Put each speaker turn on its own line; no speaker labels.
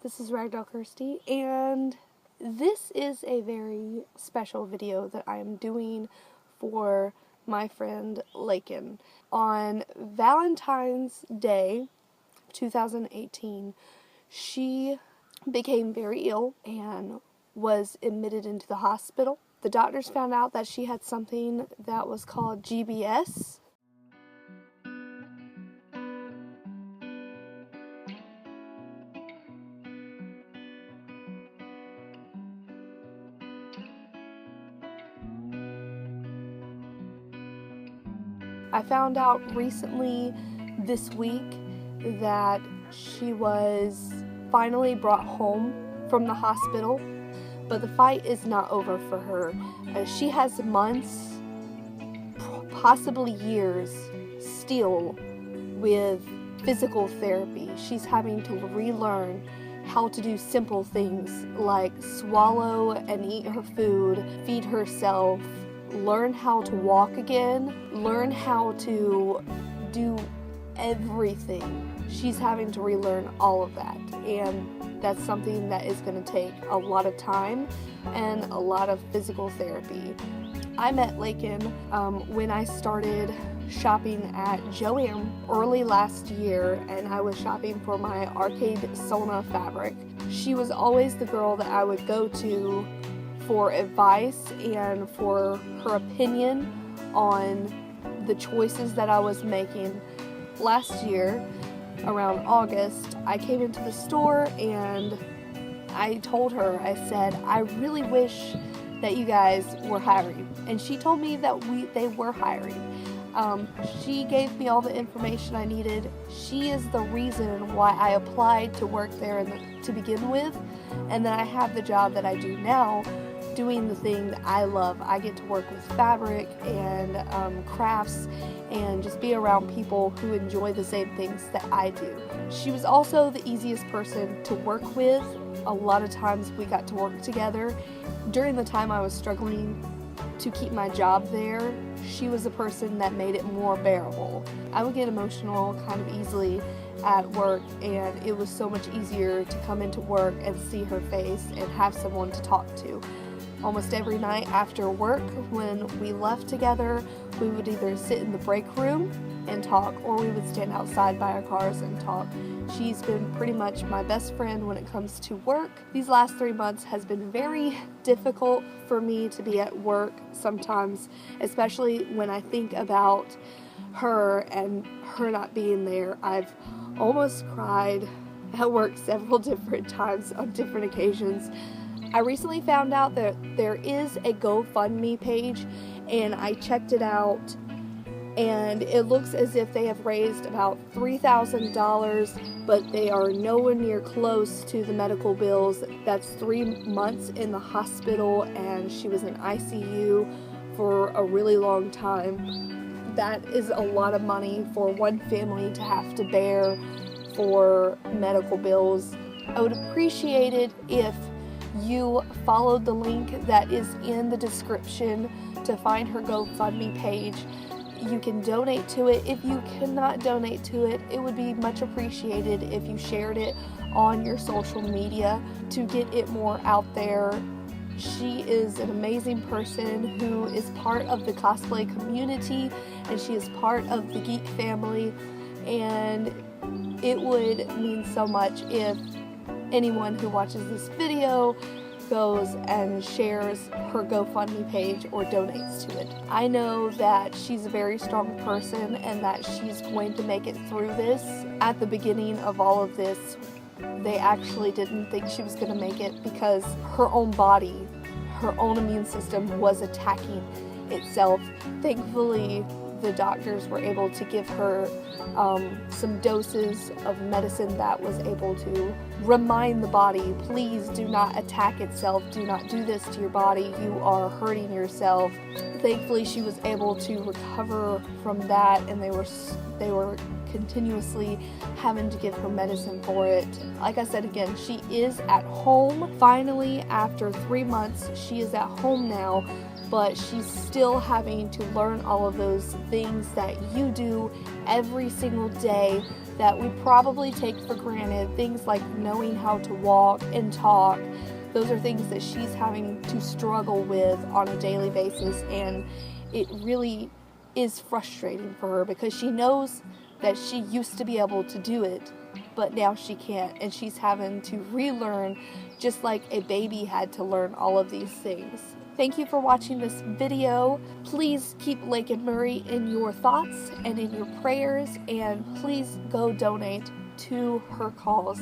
This is Ragdoll Kirsty, and this is a very special video that I am doing for my friend Lakin. On Valentine's Day 2018, she became very ill and was admitted into the hospital. The doctors found out that she had something that was called GBS. I found out recently this week that she was finally brought home from the hospital, but the fight is not over for her. She has months, possibly years, still with physical therapy. She's having to relearn how to do simple things like swallow and eat her food, feed herself, learn how to walk again, learn how to do everything. She's having to relearn all of that, and that's something that is going to take a lot of time and a lot of physical therapy. I met Lakin when I started shopping at Joann early last year, and I was shopping for my arcade Sona fabric. She was always the girl that I would go to for advice and for her opinion on the choices that I was making. Last year, around August, I came into the store and I told her, I said, I really wish that you guys were hiring. And she told me that they were hiring. She gave me all the information I needed. She is the reason why I applied to work there to begin with, and then I have the job that I do now, doing the thing that I love. I get to work with fabric and crafts and just be around people who enjoy the same things that I do. She was also the easiest person to work with. A lot of times we got to work together. During the time I was struggling to keep my job there, she was the person that made it more bearable. I would get emotional kind of easily at work, and it was so much easier to come into work and see her face and have someone to talk to. Almost every night after work, when we left together, we would either sit in the break room and talk, or we would stand outside by our cars and talk. She's been pretty much my best friend when it comes to work. These last 3 months has been very difficult for me to be at work sometimes, especially when I think about her and her not being there. I've almost cried at work several different times on different occasions. I recently found out that there is a GoFundMe page, and I checked it out, and it looks as if they have raised about $3,000, but they are nowhere near close to the medical bills. That's 3 months in the hospital, and she was in ICU for a really long time. That is a lot of money for one family to have to bear for medical bills. I would appreciate it if you followed the link that is in the description to find her GoFundMe page. You can donate to it. If you cannot donate to it, it would be much appreciated if you shared it on your social media to get it more out there. She is an amazing person who is part of the cosplay community, and she is part of the geek family, and it would mean so much if anyone who watches this video goes and shares her GoFundMe page or donates to it. I know that she's a very strong person and that she's going to make it through this. At the beginning of all of this, they actually didn't think she was going to make it because her own body, her own immune system was attacking itself. Thankfully, the doctors were able to give her some doses of medicine that was able to remind the body, please do not attack itself, do not do this to your body, you are hurting yourself. Thankfully, she was able to recover from that, and they were continuously having to give her medicine for it. Like I said again, she is at home. Finally, after 3 months, she is at home now, but she's still having to learn all of those things that you do every single day that we probably take for granted, things like knowing how to walk and talk. Those are things that she's having to struggle with on a daily basis, and it really is frustrating for her because she knows that she used to be able to do it, but now she can't, and she's having to relearn just like a baby had to learn all of these things. Thank you for watching this video. Please keep Lakin Murray in your thoughts and in your prayers, and please go donate to her cause.